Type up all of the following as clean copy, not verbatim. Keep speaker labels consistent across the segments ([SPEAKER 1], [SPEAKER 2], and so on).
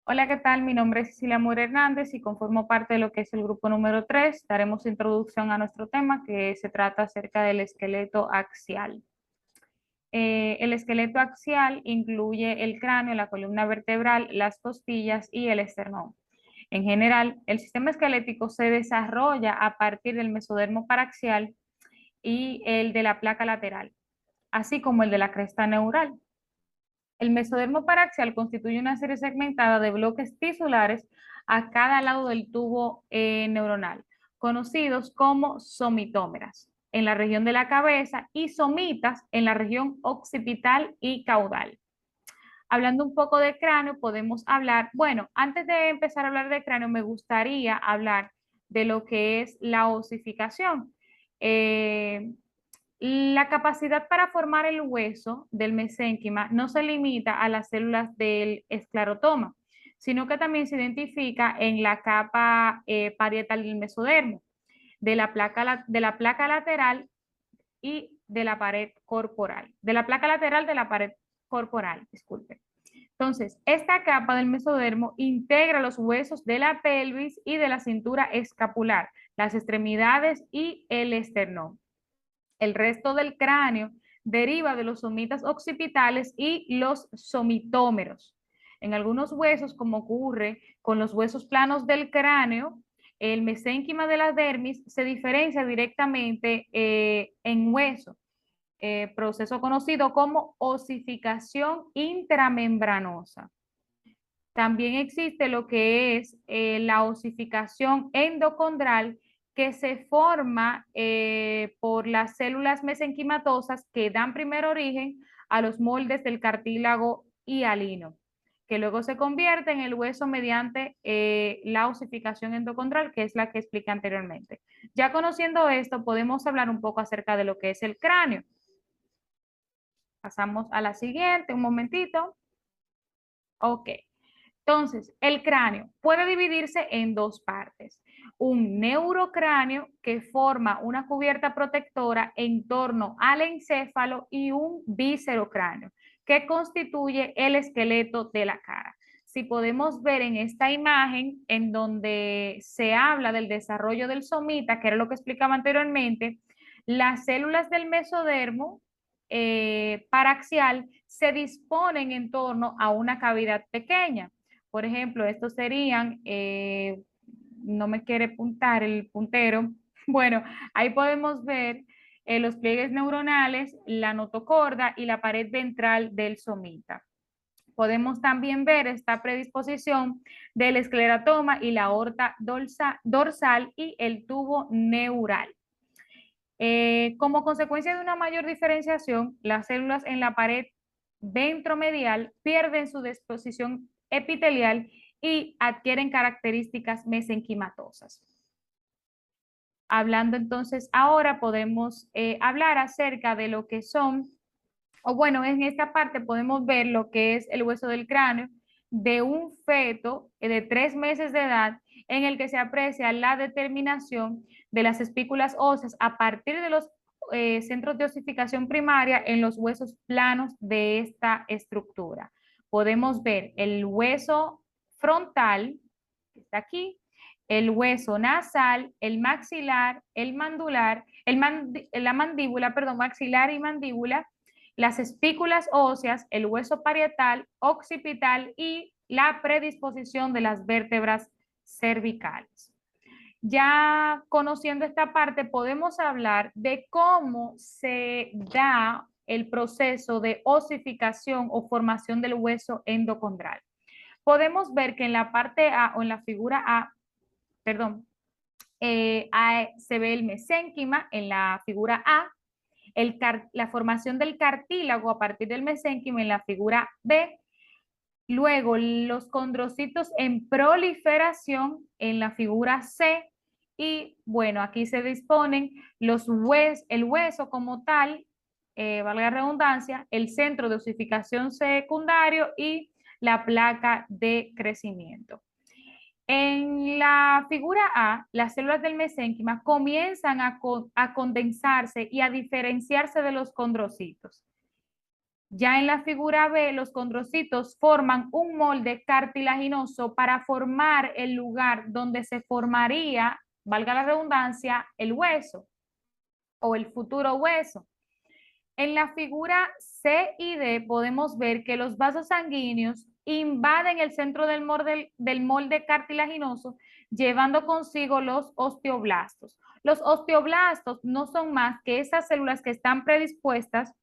[SPEAKER 1] Hola, ¿qué tal? Mi nombre es Cecilia Moura Hernández y conformo parte de lo que es el grupo número 3. Daremos introducción a nuestro tema que se trata acerca del esqueleto axial. El esqueleto axial incluye el cráneo, la columna vertebral, las costillas y el esternón. En general, el sistema esquelético se desarrolla a partir del mesodermo paraxial y el de la placa lateral, así como el de la cresta neural. El mesodermo paraxial constituye una serie segmentada de bloques tisulares a cada lado del tubo neuronal, conocidos como somitómeras en la región de la cabeza y somitas en la región occipital y caudal. Hablando un poco de cráneo, podemos hablar, bueno, antes de empezar a hablar de cráneo, me gustaría hablar de lo que es la osificación. Eh, la capacidad para formar el hueso del mesénquima no se limita a las células del esclerotoma, sino que también se identifica en la capa parietal del mesodermo, de la placa lateral y de la pared corporal, de la placa lateral de la pared corporal, disculpe. Entonces, esta capa del mesodermo integra los huesos de la pelvis y de la cintura escapular, las extremidades y el esternón. El resto del cráneo deriva de los somitas occipitales y los somitómeros. En algunos huesos, como ocurre con los huesos planos del cráneo, el mesénquima de la dermis se diferencia directamente en hueso, proceso conocido como osificación intramembranosa. También existe lo que es la osificación endocondral, que se forma por las células mesenquimatosas que dan primer origen a los moldes del cartílago hialino, que luego se convierte en el hueso mediante la osificación endocondral, que es la que expliqué anteriormente. Ya conociendo esto, podemos hablar un poco acerca de lo que es el cráneo. Pasamos a la siguiente, un momentito. Ok. Entonces, el cráneo puede dividirse en dos partes. Un neurocráneo que forma una cubierta protectora en torno al encéfalo y un viscerocráneo que constituye el esqueleto de la cara. Si podemos ver en esta imagen en donde se habla del desarrollo del somita, que era lo que explicaba anteriormente, las células del mesodermo paraxial se disponen en torno a una cavidad pequeña. Por ejemplo, estos serían, no me quiere puntar el puntero. Bueno, ahí podemos ver los pliegues neuronales, la notocorda y la pared ventral del somita. Podemos también ver esta predisposición del escleratoma y la aorta dorsal y el tubo neural. Como consecuencia de una mayor diferenciación, las células en la pared ventromedial pierden su disposición epitelial y adquieren características mesenquimatosas. Hablando entonces ahora podemos hablar acerca de lo que son, o bueno, en esta parte podemos ver lo que es el hueso del cráneo de un feto de 3 meses de edad en el que se aprecia la determinación de las espículas óseas a partir de los centros de osificación primaria en los huesos planos de esta estructura. Podemos ver el hueso frontal, que está aquí, el hueso nasal, el maxilar, el mandular, la mandíbula, perdón, maxilar y mandíbula, las espículas óseas, el hueso parietal, occipital y la predisposición de las vértebras cervicales. Ya conociendo esta parte, podemos hablar de cómo se da el proceso de osificación o formación del hueso endocondral. Podemos ver que en la parte A o en la figura A, perdón, se ve el mesénquima en la figura A, la formación del cartílago a partir del mesénquima en la figura B, luego los condrocitos en proliferación en la figura C y bueno, aquí se disponen el hueso como tal, valga la redundancia, el centro de osificación secundario y la placa de crecimiento. En la figura A, las células del mesénquima comienzan a condensarse y a diferenciarse de los condrocitos. Ya en la figura B, los condrocitos forman un molde cartilaginoso para formar el lugar donde se formaría, valga la redundancia, el hueso o el futuro hueso. En la figura C y D podemos ver que los vasos sanguíneos invaden el centro del molde cartilaginoso, llevando consigo los osteoblastos. Los osteoblastos no son más que esas células que están predispuestas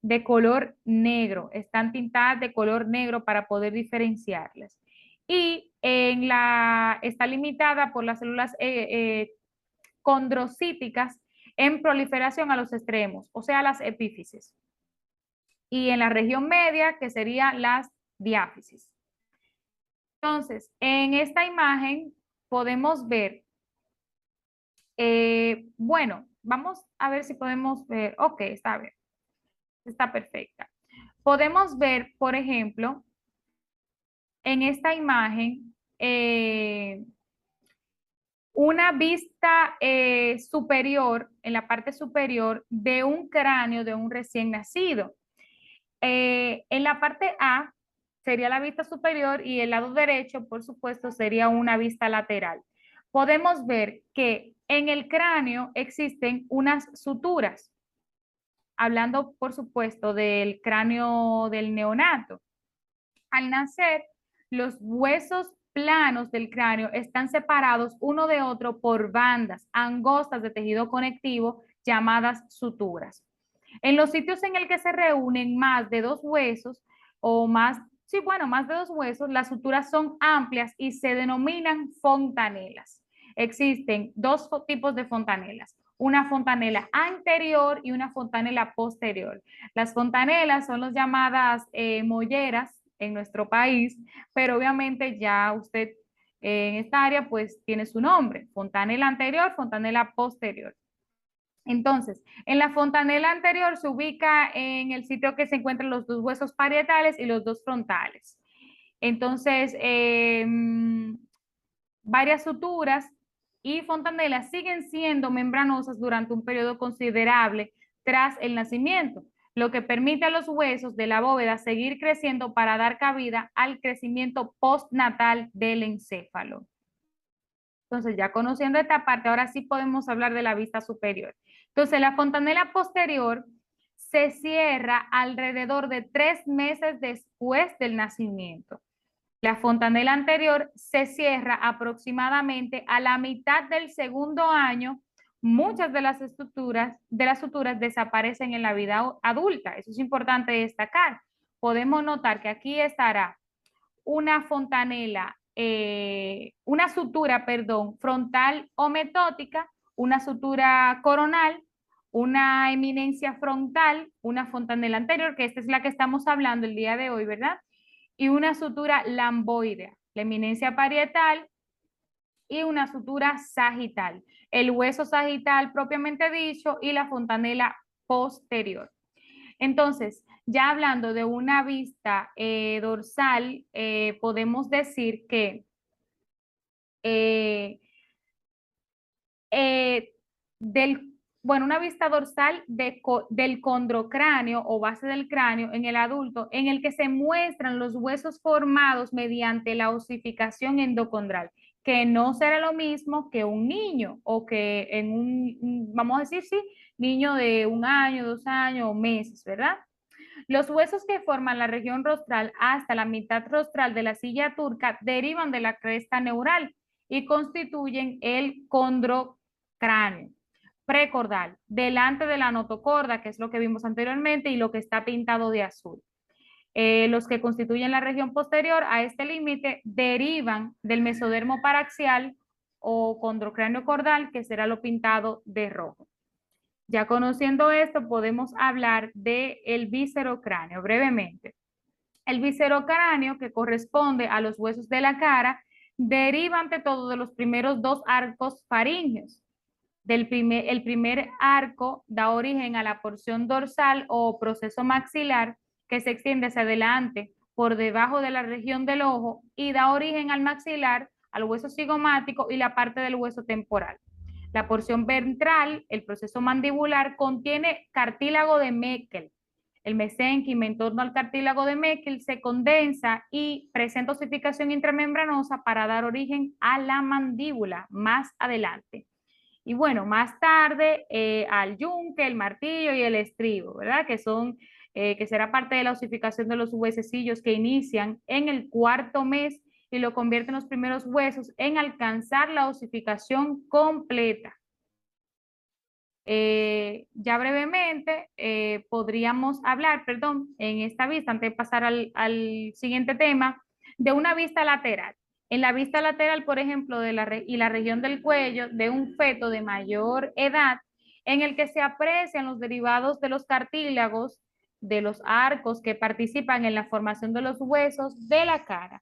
[SPEAKER 1] de color negro, están tintadas de color negro para poder diferenciarlas. Y está limitada por las células condrocíticas en proliferación a los extremos, o sea, las epífisis. Y en la región media, que serían las diáfisis. Entonces, en esta imagen podemos ver, bueno, vamos a ver si podemos ver, ok, está bien, está perfecta. Podemos ver, por ejemplo, en esta imagen, una vista superior, en la parte superior de un cráneo de un recién nacido. En la parte A sería la vista superior y el lado derecho, por supuesto, sería una vista lateral. Podemos ver que en el cráneo existen unas suturas, hablando, por supuesto, del cráneo del neonato. Al nacer, los huesos planos del cráneo están separados uno de otro por bandas angostas de tejido conectivo llamadas suturas. En los sitios en el que se reúnen más de dos huesos o más, sí, bueno, más de dos huesos, las suturas son amplias y se denominan fontanelas. Existen dos tipos de fontanelas, una fontanela anterior y una fontanela posterior. Las fontanelas son las llamadas molleras en nuestro país, pero obviamente ya usted en esta área pues tiene su nombre, fontanela anterior, fontanela posterior. Entonces, en la fontanela anterior se ubica en el sitio que se encuentran los dos huesos parietales y los dos frontales. Entonces, varias suturas y fontanelas siguen siendo membranosas durante un periodo considerable tras el nacimiento, lo que permite a los huesos de la bóveda seguir creciendo para dar cabida al crecimiento postnatal del encéfalo. Entonces, ya conociendo esta parte, ahora sí podemos hablar de la vista superior. Entonces, la fontanela posterior se cierra alrededor de 3 meses después del nacimiento. La fontanela anterior se cierra aproximadamente a la mitad del segundo año. Muchas de las suturas desaparecen en la vida adulta. Eso es importante destacar. Podemos notar que aquí estará una fontanela, una sutura, perdón, frontal o metótica, una sutura coronal, una eminencia frontal, una fontanela anterior, que esta es la que estamos hablando el día de hoy, ¿verdad? Y una sutura lamboidea, la eminencia parietal y una sutura sagital, el hueso sagital propiamente dicho y la fontanela posterior. Entonces, ya hablando de una vista dorsal, podemos decir que eh, eh, del, bueno, una vista dorsal del condrocráneo o base del cráneo en el adulto, en el que se muestran los huesos formados mediante la osificación endocondral, que no será lo mismo que un niño o que en vamos a decir, sí, niño de 1 año, 2 años o meses, ¿verdad? Los huesos que forman la región rostral hasta la mitad rostral de la silla turca derivan de la cresta neural y constituyen el condrocráneo precordal, delante de la notocorda, que es lo que vimos anteriormente, y lo que está pintado de azul. Los que constituyen la región posterior a este límite derivan del mesodermo paraxial o condrocráneo cordal, que será lo pintado de rojo. Ya conociendo esto, podemos hablar del viscerocráneo brevemente. El viscerocráneo, que corresponde a los huesos de la cara, deriva ante todo de los primeros dos arcos faríngeos. El primer arco da origen a la porción dorsal o proceso maxilar que se extiende hacia adelante por debajo de la región del ojo y da origen al maxilar, al hueso cigomático y la parte del hueso temporal. La porción ventral, el proceso mandibular, contiene cartílago de Meckel El mesénquima en torno al cartílago de Meckel se condensa y presenta osificación intramembranosa para dar origen a la mandíbula más adelante. Y bueno, más tarde al yunque, el martillo y el estribo, ¿verdad? Que será parte de la osificación de los huesecillos que inician en el cuarto mes y lo convierten los primeros huesos en alcanzar la osificación completa. Ya brevemente podríamos hablar, perdón, en esta vista, antes de pasar al siguiente tema, de una vista lateral. En la vista lateral, por ejemplo, y la región del cuello de un feto de mayor edad, en el que se aprecian los derivados de los cartílagos, de los arcos que participan en la formación de los huesos de la cara.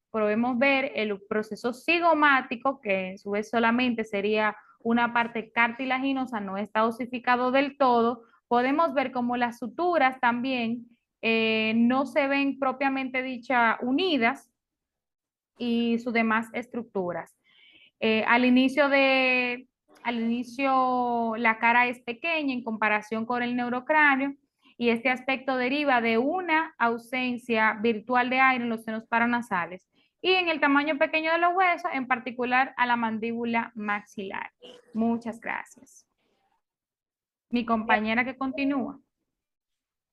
[SPEAKER 1] Podemos ver el proceso cigomático, que en su vez solamente sería una parte cartilaginosa, no está osificado del todo. Podemos ver como las suturas también no se ven propiamente dicha unidas y sus demás estructuras. Al inicio la cara es pequeña en comparación con el neurocráneo y este aspecto deriva de una ausencia virtual de aire en los senos paranasales y en el tamaño pequeño de los huesos, en particular a la mandíbula maxilar. Muchas gracias. Mi compañera que continúa.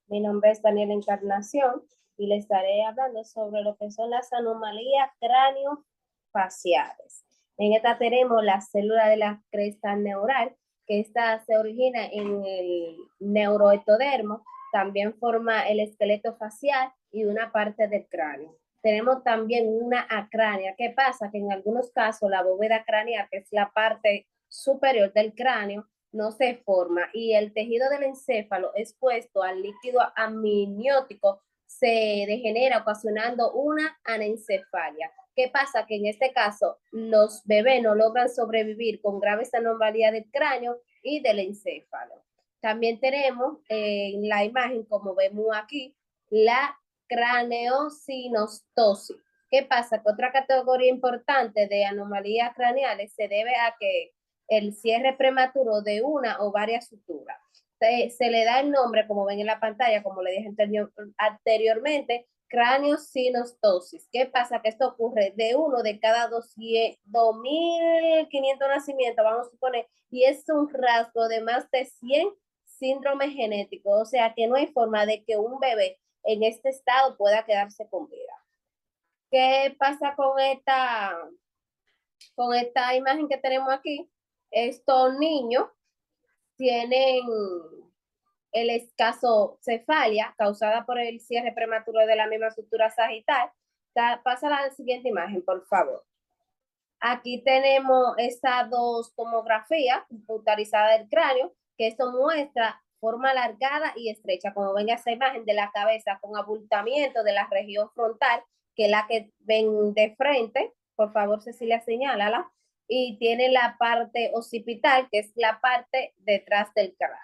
[SPEAKER 2] Mi nombre es Daniela Encarnación y le estaré hablando sobre lo que son las anomalías craniofaciales. En esta tenemos la célula de la cresta neural, que esta se origina en el neuroectodermo, también forma el esqueleto facial y una parte del cráneo. Tenemos también una acrania. ¿Qué pasa? Que en algunos casos la bóveda craneal, que es la parte superior del cráneo, no se forma y el tejido del encéfalo expuesto al líquido amniótico se degenera ocasionando una anencefalia. ¿Qué pasa? Que en este caso los bebés no logran sobrevivir con graves anomalías del cráneo y del encéfalo. También tenemos en la imagen, como vemos aquí, la craneosinostosis. ¿Qué pasa? Que otra categoría importante de anomalías craneales se debe a que el cierre prematuro de una o varias suturas. Se le da el nombre, como ven en la pantalla, como le dije anteriormente, craneosinostosis. ¿Qué pasa? Que esto ocurre de uno de cada 2.500 nacimientos, vamos a suponer, y es un rasgo de más de 100 síndromes genéticos, o sea que no hay forma de que un bebé en este estado pueda quedarse con vida. ¿Qué pasa con esta imagen que tenemos aquí? Estos niños tienen el escasocefalia causada por el cierre prematuro de la misma estructura sagital. Pasa a la siguiente imagen, por favor. Aquí tenemos estas dos tomografías computarizadas del cráneo, que esto muestra forma alargada y estrecha, como ven esa imagen de la cabeza con abultamiento de la región frontal, que es la que ven de frente. Por favor, Cecilia, señálala. Y tiene la parte occipital, que es la parte detrás del cráneo.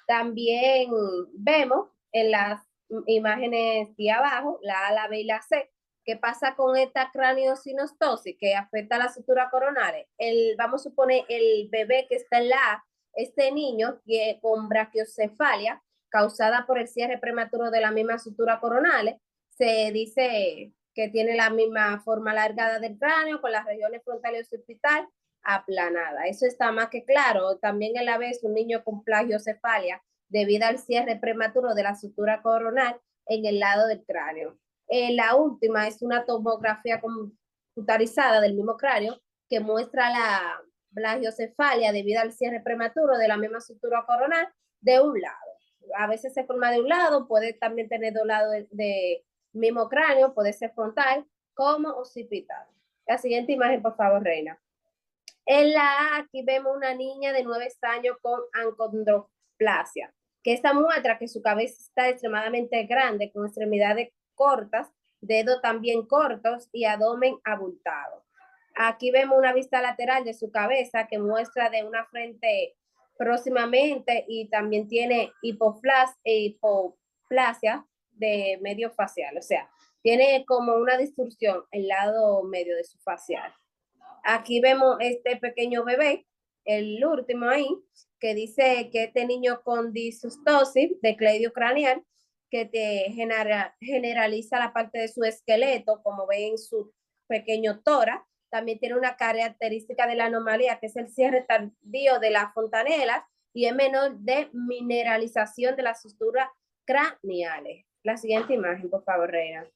[SPEAKER 2] También vemos en las imágenes de abajo, la A, la B y la C, qué pasa con esta craneosinostosis que afecta a las suturas coronales. Vamos a suponer el bebé que está en la A, este niño que con braquiocefalia causada por el cierre prematuro de la misma sutura coronales, se dice que tiene la misma forma alargada del cráneo con las regiones frontal y occipital aplanada. Eso está más que claro. También en la vez un niño con plagiocefalia debido al cierre prematuro de la sutura coronal en el lado del cráneo. La última es una tomografía computarizada del mismo cráneo que muestra la plagiocefalia debido al cierre prematuro de la misma sutura coronal de un lado. A veces se forma de un lado, puede también tener dos lados de mismo cráneo, puede ser frontal como occipital. La siguiente imagen, por favor, Reina. En la A, aquí vemos una niña de 9 años con acondroplasia, que esta muestra que su cabeza está extremadamente grande, con extremidades cortas, dedos también cortos y abdomen abultado. Aquí vemos una vista lateral de su cabeza que muestra de una frente próximamente y también tiene hipoplasia de medio facial, o sea, tiene como una distorsión el lado medio de su facial. Aquí vemos este pequeño bebé, el último ahí, que dice que este niño con disustosis de cleidio craneal que te generaliza la parte de su esqueleto, como ven en su pequeño tórax. También tiene una característica de la anomalía, que es el cierre tardío de las fontanelas y es menor de mineralización de las suturas craneales. La siguiente imagen, por favor, Reina.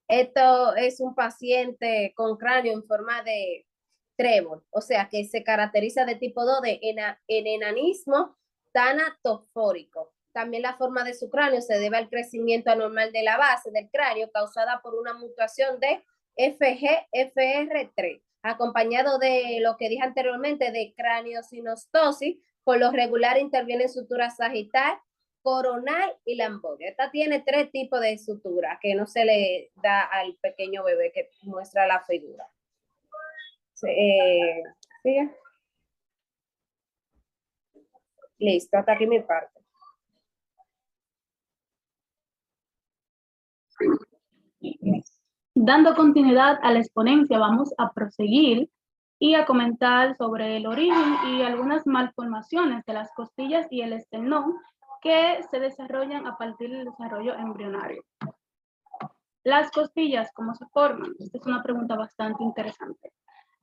[SPEAKER 2] Esto es un paciente con cráneo en forma de trébol, o sea que se caracteriza de tipo 2 de enanismo tanatofórico. También la forma de su cráneo se debe al crecimiento anormal de la base del cráneo causada por una mutación de FGFR3, acompañado de lo que dije anteriormente de craniosinostosis. Por lo regular interviene sutura sagital, coronal y lamboide. Esta tiene 3 tipos de sutura que no se le da al pequeño bebé que muestra la figura. ¿Sigue? Listo, hasta aquí mi parte.
[SPEAKER 3] Dando continuidad a la exponencia, vamos a proseguir y a comentar sobre el origen y algunas malformaciones de las costillas y el esternón que se desarrollan a partir del desarrollo embrionario. Las costillas, ¿cómo se forman? Esta es una pregunta bastante interesante.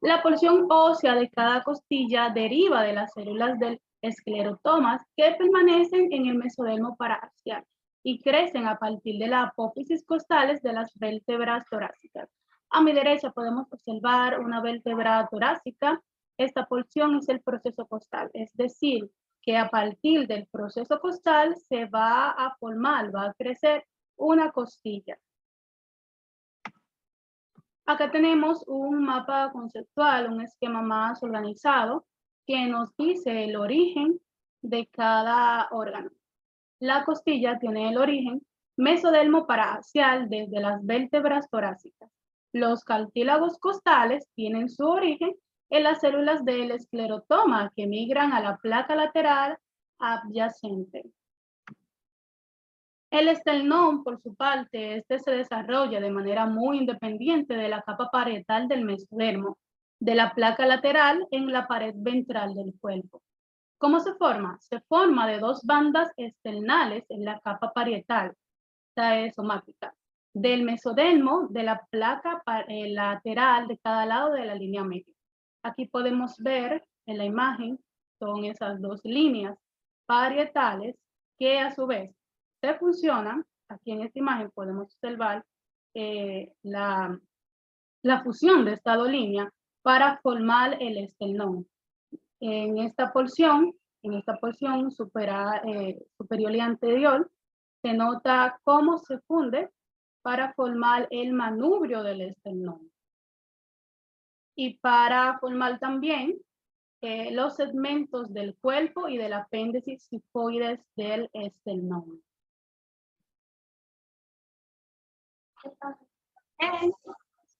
[SPEAKER 3] La porción ósea de cada costilla deriva de las células del esclerotomas que permanecen en el mesodermo paraxial y crecen a partir de la apófisis costales de las vértebras torácicas. A mi derecha podemos observar una vértebra torácica. Esta porción es el proceso costal, es decir, que a partir del proceso costal se va a formar, va a crecer una costilla. Acá tenemos un mapa conceptual, un esquema más organizado que nos dice el origen de cada órgano. La costilla tiene el origen mesodermo paraxial desde las vértebras torácicas. Los cartílagos costales tienen su origen en las células del esclerotoma que migran a la placa lateral adyacente. El esternón, por su parte, se desarrolla de manera muy independiente de la capa parietal del mesodermo, de la placa lateral en la pared ventral del cuerpo. ¿Cómo se forma? Se forma de 2 bandas esternales en la capa parietal, esta es somática, del mesodermo de la placa lateral de cada lado de la línea media. Aquí podemos ver en la imagen, son esas 2 líneas parietales que a su vez se fusionan. Aquí en esta imagen podemos observar la fusión de esta 2 líneas para formar el esternón. En esta porción superior y anterior, se nota cómo se funde para formar el manubrio del esternón. Y para formar también los segmentos del cuerpo y del apéndice sifoides del esternón.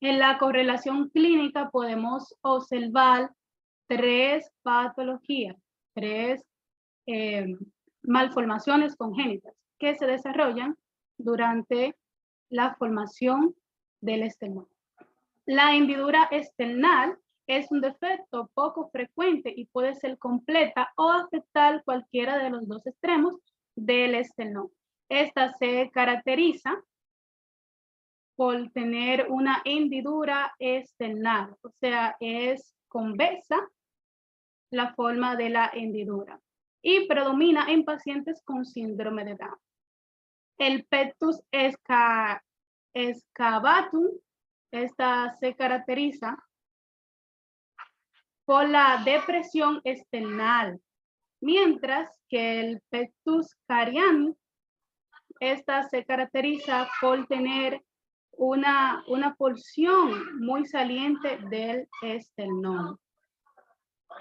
[SPEAKER 3] En la correlación clínica podemos observar 3 patologías, 3 malformaciones congénitas que se desarrollan durante la formación del esternón. La hendidura esternal es un defecto poco frecuente y puede ser completa o afectar cualquiera de los 2 extremos del esternón. Esta se caracteriza por tener una hendidura esternal, o sea, es convexa la forma de la hendidura y predomina en pacientes con síndrome de Down. El pectus excavatum, esta se caracteriza por la depresión esternal, mientras que el pectus carianum, esta se caracteriza por tener una porción muy saliente del esternón.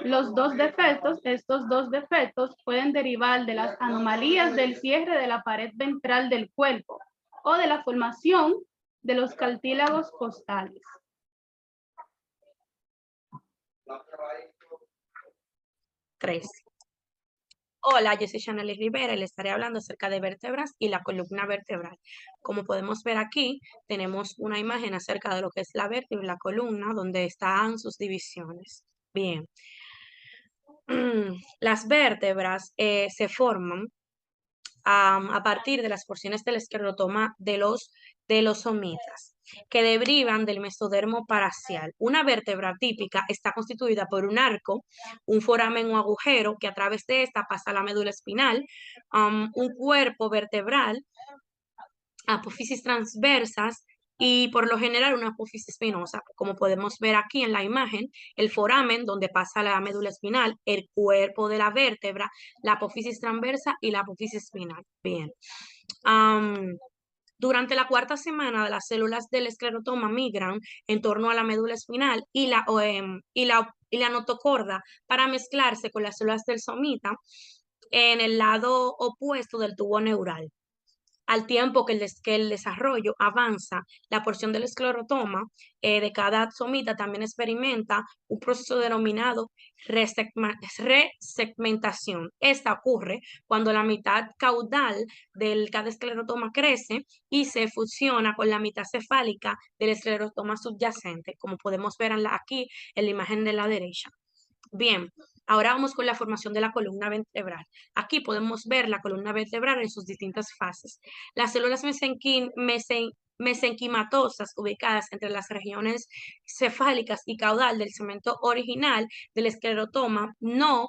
[SPEAKER 3] Estos dos defectos pueden derivar de las anomalías del cierre de la pared ventral del cuerpo o de la formación de los cartílagos costales.
[SPEAKER 4] Hola, yo soy Chanely Rivera y les estaré hablando acerca de vértebras y la columna vertebral. Como podemos ver aquí, tenemos una imagen acerca de lo que es la vértebra y la columna, donde están sus divisiones. Bien. Las vértebras se forman a partir de las porciones del esclerotoma de los somitas, que derivan del mesodermo paracial. Una vértebra típica está constituida por un arco, un foramen o agujero, que a través de esta pasa la médula espinal, un cuerpo vertebral, apófisis transversas y por lo general una apófisis espinosa, como podemos ver aquí en la imagen, el foramen donde pasa la médula espinal, el cuerpo de la vértebra, la apófisis transversa y la apófisis espinal. Bien. Durante la cuarta semana, las células del esclerotoma migran en torno a la médula espinal y la notocorda para mezclarse con las células del somita en el lado opuesto del tubo neural. Al tiempo que el desarrollo avanza, la porción del esclerotoma de cada somita también experimenta un proceso denominado resegmentación. Esta ocurre cuando la mitad caudal de cada esclerotoma crece y se fusiona con la mitad cefálica del esclerotoma subyacente, como podemos ver aquí en la imagen de la derecha. Bien, ahora vamos con la formación de la columna vertebral. Aquí podemos ver la columna vertebral en sus distintas fases. Las células mesenquimatosas ubicadas entre las regiones cefálicas y caudal del segmento original del esclerotoma no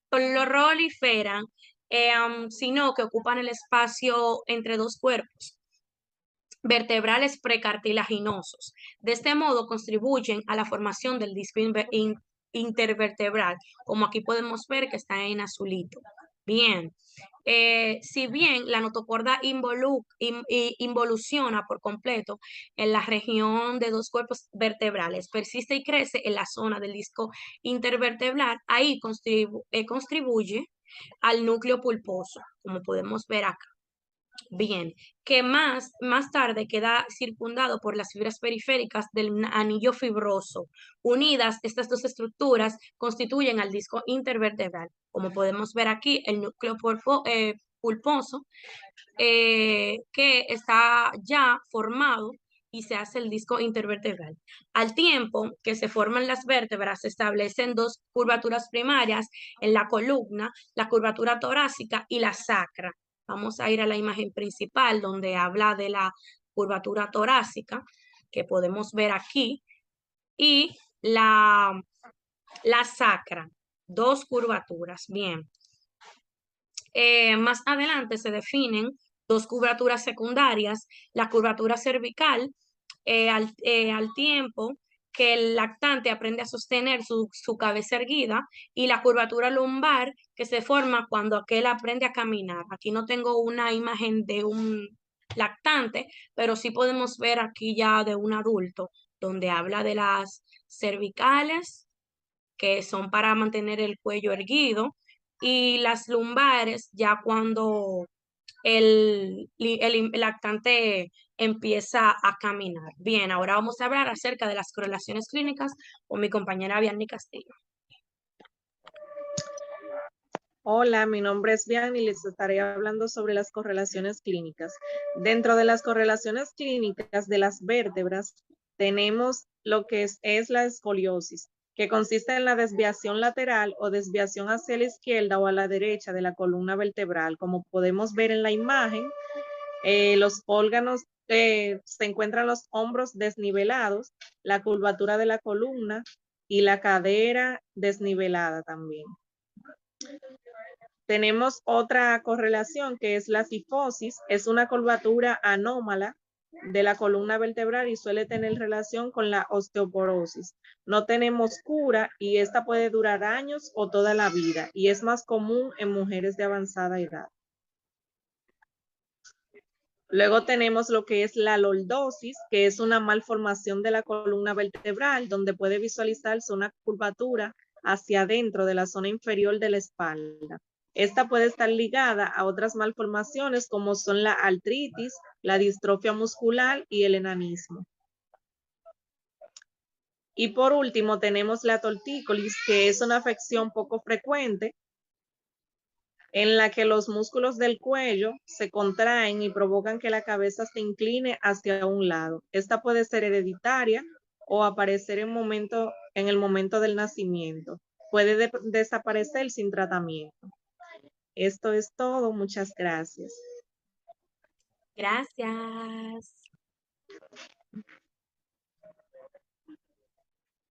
[SPEAKER 4] proliferan, sino que ocupan el espacio entre dos cuerpos vertebrales precartilaginosos. De este modo contribuyen a la formación del disco intervertebral, como aquí podemos ver que está en azulito. Bien, si bien la notocorda involuciona por completo en la región de dos cuerpos vertebrales, persiste y crece en la zona del disco intervertebral, ahí contribuye al núcleo pulposo, como podemos ver acá. Bien, que más tarde queda circundado por las fibras periféricas del anillo fibroso. Unidas, estas dos estructuras constituyen al disco intervertebral. Como podemos ver aquí, el núcleo pulposo que está ya formado y se hace el disco intervertebral. Al tiempo que se forman las vértebras, se establecen dos curvaturas primarias en la columna, la curvatura torácica y la sacra. Vamos a ir a la imagen principal donde habla de la curvatura torácica, que podemos ver aquí, y la sacra, dos curvaturas. Bien. Más adelante se definen dos curvaturas secundarias, la curvatura cervical, al tiempo que el lactante aprende a sostener su cabeza erguida, y la curvatura lumbar que se forma cuando aquel aprende a caminar. Aquí no tengo una imagen de un lactante, pero sí podemos ver aquí ya de un adulto, donde habla de las cervicales, que son para mantener el cuello erguido, y las lumbares ya cuando el lactante empieza a caminar. Bien, ahora vamos a hablar acerca de las correlaciones clínicas con mi compañera Vianney Castillo.
[SPEAKER 5] Hola, mi nombre es Vianney y les estaré hablando sobre las correlaciones clínicas. Dentro de las correlaciones clínicas de las vértebras tenemos lo que es la escoliosis, que consiste en la desviación lateral o desviación hacia la izquierda o a la derecha de la columna vertebral. Como podemos ver en la imagen, los órganos, se encuentran los hombros desnivelados, la curvatura de la columna y la cadera desnivelada también. Tenemos otra correlación que es la cifosis, es una curvatura anómala de la columna vertebral y suele tener relación con la osteoporosis. No tenemos cura y esta puede durar años o toda la vida y es más común en mujeres de avanzada edad. Luego tenemos lo que es la lordosis, que es una malformación de la columna vertebral donde puede visualizarse una curvatura hacia adentro de la zona inferior de la espalda. Esta puede estar ligada a otras malformaciones como son la artritis, la distrofia muscular y el enanismo. Y por último tenemos la tortícolis, que es una afección poco frecuente en la que los músculos del cuello se contraen y provocan que la cabeza se incline hacia un lado. Esta puede ser hereditaria o aparecer en el momento del nacimiento. Puede desaparecer sin tratamiento. Esto es todo. Muchas gracias.
[SPEAKER 4] Gracias.